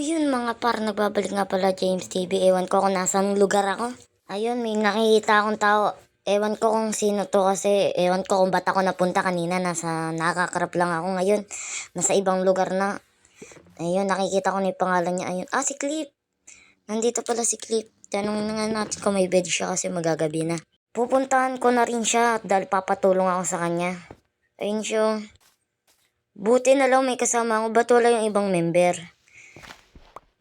So yun mga par, nagbabalik nga pala James TV. Ewan ko kung nasang lugar ako. Ayun, may nakikita akong tao. Ewan ko kung sino to kasi ewan ko kung ba't ako napunta kanina. Nakakarap lang ako ngayon. Nasa ibang lugar na. Ayun, nakikita ko na yung pangalan niya. Ayun, si Clip. Nandito pala si Clip. Tanongin nga natin kung may bed siya kasi magagabi na. Pupuntahan ko na rin siya dahil papatulong ako sa kanya. Ayun siya. Buti na lang may kasama ako. Ba't wala yung ibang member?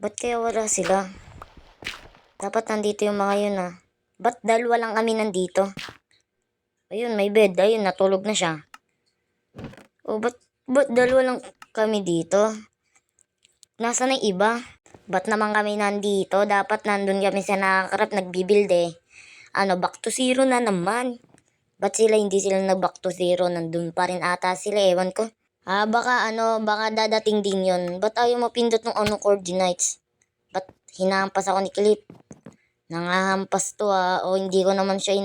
Ba't kaya wala sila? Dapat nandito yung mga yun Ba't dalawa lang kami nandito? Ayun, may bed. Ayun, natulog na siya. Ba't dalawa lang kami dito? Nasaan na yung iba? Ba't naman kami nandito? Dapat nandun kami sa nakakarap nagbibuild back to zero na naman. Ba't hindi sila nag-back to zero? Nandun pa rin ata sila, ewan ko. Baka dadating din yun. Ba't ayaw mapindot ng coordinates? Ba't hinahampas ako ni Clip? Nangahampas to O hindi ko naman siya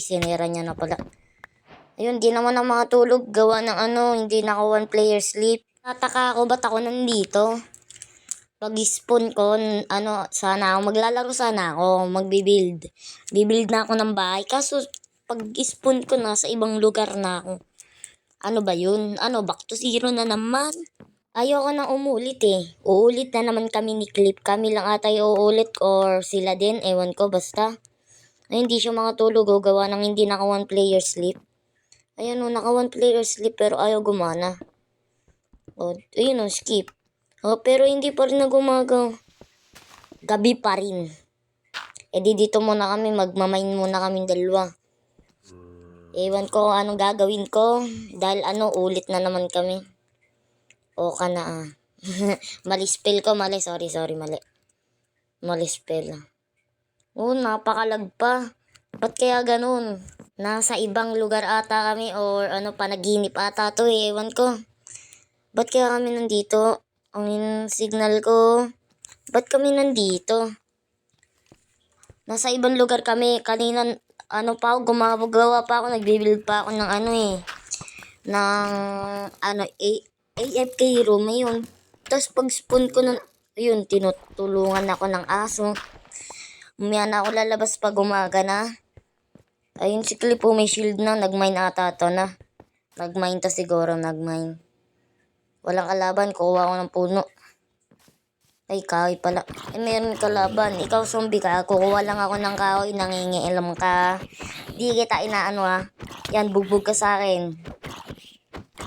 sinira niya na pala. Ayun, di naman ako makatulog. Gawa ng hindi naka one player sleep. Tataka ako, ba't ako nandito? Pag-spawn ko, maglalaro sana ako, magbibuild. Bibuild na ako ng bahay. Kaso, pag-spawn ko sa ibang lugar na ako. Ano ba yun? Back to zero na naman. Ayoko na umulit Uulit na naman kami ni Clip. Kami lang ata yung uulit or sila din. Ewan ko basta. Hindi siya makatulog gawa ng hindi naka one player sleep. Ayun naka one player sleep pero ayaw gumana. Ayun skip. Pero hindi pa rin na gumagaw. Gabi pa rin. Dito muna kami. Magmamain muna kami dalawa. Ewan ko anong gagawin ko. Dahil ulit na naman kami. O ka na mali spell ko, mali. Sorry, mali. Mali spell. Napakalag pa. Ba't kaya ganun? Nasa ibang lugar ata kami or panaginip ata to ewan ko. Ba't kaya kami nandito? Ang signal ko. Ba't kami nandito? Nasa ibang lugar kami. Kanina, gumagawa pa ako, nagbibuild pa ako ng AFK room, ayun. Tapos pag-spawn ko tinutulungan ako ng aso. Umiyan ako lalabas pag umaga na. Ayun si Clip may shield na. Nag-mine ata to na. Nag-mine to siguro, nag-mine. Walang kalaban, kuha ko ng puno. Ay, kahoy pala. Meron kalaban. Ikaw zombie ka, kukuha lang ako ng kahoy, nangingialam ka. Di kita inaano Yan, bugbog ka sa akin.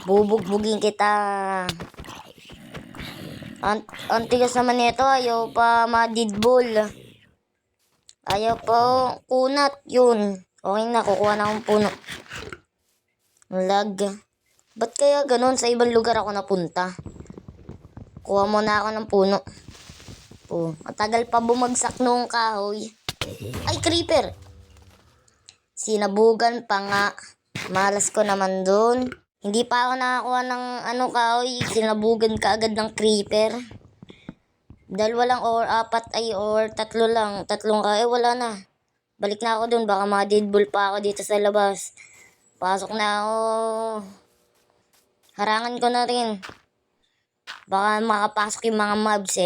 Bubugbugin kita. Ang tigas naman nito. Ayaw pa ma-deadball. Ayaw pa kunat. Yun. Okay na. Kukuha na akong puno. Lag. Ba't kaya ganun? Sa ibang lugar ako napunta. Kuha muna ako ng puno. Matagal pa bumagsak nung kahoy. Ay, creeper. Sinabugan pa nga. Malas ko naman dun. Hindi pa ako nakakuha ng kahoy. Sinabugan ka agad ng creeper. Dalawa lang or apat or tatlo lang. Tatlong kahoy, wala na. Balik na ako dun. Baka ma-deadball pa ako dito sa labas. Pasok na ako. Harangan ko na rin. Baka makapasok yung mga mobs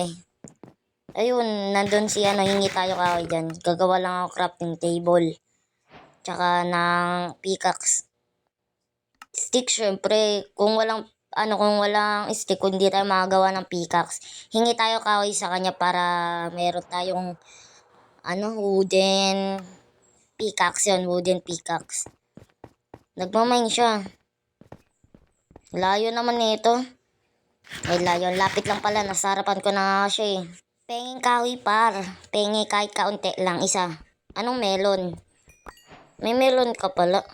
Ayun, nandun hingi tayo kahoy dyan. Gagawa lang ako crafting table. Tsaka ng pickaxe. Stick, syempre, kung walang stick, hindi tayo makagawa ng pickaxe. Hingi tayo kahoy sa kanya para meron tayong wooden pickaxe yun, wooden pickaxe. Nagmamine siya. Layo naman nito. Ay, layo. Lapit lang pala, nasa harapan ko na siya Penging kahoy par. Pengi kahit kaunti lang, isa. Anong melon? May melon ka pala.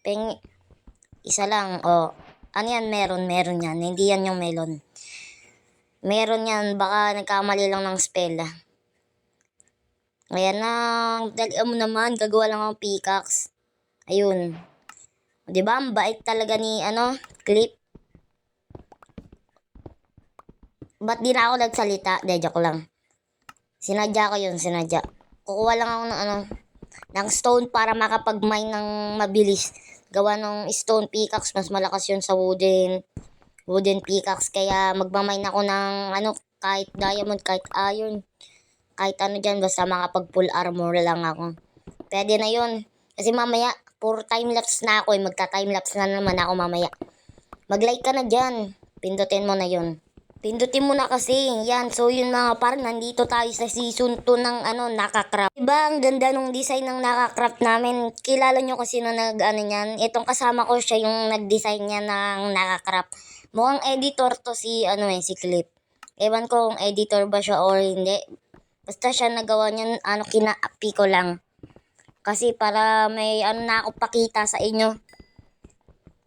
Pengi. Isa lang, Ano yan? Meron yan. Hindi yan yung melon. Meron yan. Baka nagkamali lang ng spell. Ayan na. Dalian mo naman. Gagawa lang ang pickaxe. Ayun. Diba? Ang bait talaga ni, Clip. Ba't di na ako nagsalita? Joke lang. Sinadya ko yun, sinadya. Kukuha lang ako ng stone para makapag-mine ng mabilis. Gawa ng stone pickaxe, mas malakas yun sa wooden pickaxe. Kaya magmamine ako ng kahit diamond, kahit iron, kahit ano dyan, basta makapag full armor lang ako. Pwede na yun. Kasi mamaya, puro time-lapse na ako eh. Magka-time-lapse na naman ako mamaya. Mag-like ka na dyan. Pindutin mo na yun. Pindutin mo na kasi. Yan. So yun mga par, nandito tayo sa season 2 ng Nakacraft. Diba ang ganda nung design ng Nakacraft namin? Kilala nyo kung sino nyan? Itong kasama ko, siya yung nag-design niya ng Nakacraft. Mukhang editor to si Clip. Ewan ko kung editor ba siya or hindi. Basta siya nagawa niyan, kina-api ko lang. Kasi para may na ako pakita sa inyo.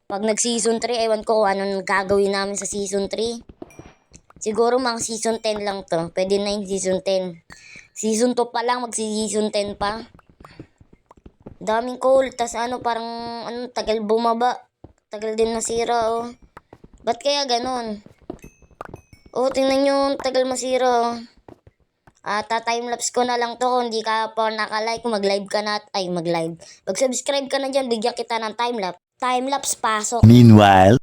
Pag nag-season 3, ewan ko kung anong gagawin namin sa season 3. Siguro mga season 10 lang to. Pwede na yung season 10. Season 2 pa lang, mag-season 10 pa. Daming coal. Tas parang tagal bumaba. Tagal din masira, oh. Ba't kaya ganon? Oh, tingnan nyo, tagal masira, oh. Ta-timelapse ko na lang to. Kung hindi ka pa naka-like, mag-live ka na. Mag-live. Mag-subscribe ka na dyan, bigyan kita ng timelapse. Timelapse, pasok. Meanwhile,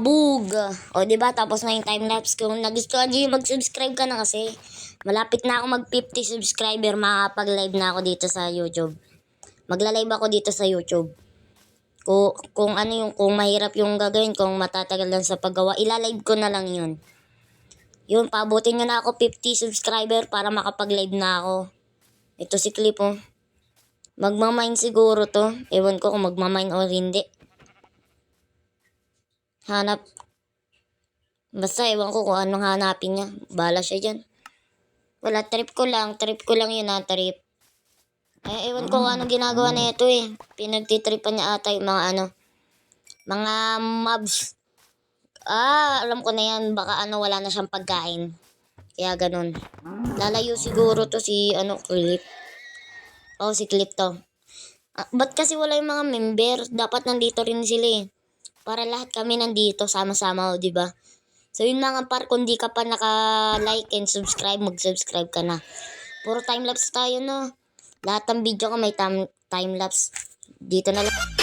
Kabog! O, diba? Tapos na yung timelapse. Kung nagustuhan nyo yung mag-subscribe ka na kasi. Malapit na ako mag 50 subscriber. Makakapag-live na ako dito sa YouTube. Magla-live ako dito sa YouTube. Kung ano yung, kung mahirap yung gagawin, kung matatagal lang sa paggawa, ilalive ko na lang yun. Yun, paabutin nyo na ako 50 subscriber para makapag-live na ako. Ito si Clip, oh. Magmamine siguro to. Ewan ko kung magmamine o hindi. Hanap. Basta ewan ko kung anong hanapin niya. Bala siya dyan. Wala, trip ko lang. Trip ko lang yun, ha, trip. Ewan ko kung anong ginagawa na ito, eh. Pinagtitripan niya ata yung mga mobs. Alam ko na yan. Baka wala na siyang pagkain. Kaya ganun. Lalayo siguro to si, Clip. Si Clip to. Ba't kasi wala yung mga member? Dapat nandito rin sila, eh. Para lahat kami nandito, sama-sama, di ba? So yun mga par, kung di ka pa naka-like and subscribe, mag-subscribe ka na. Puro timelapse tayo, no? Lahat ng video ko may timelapse. Dito na lang.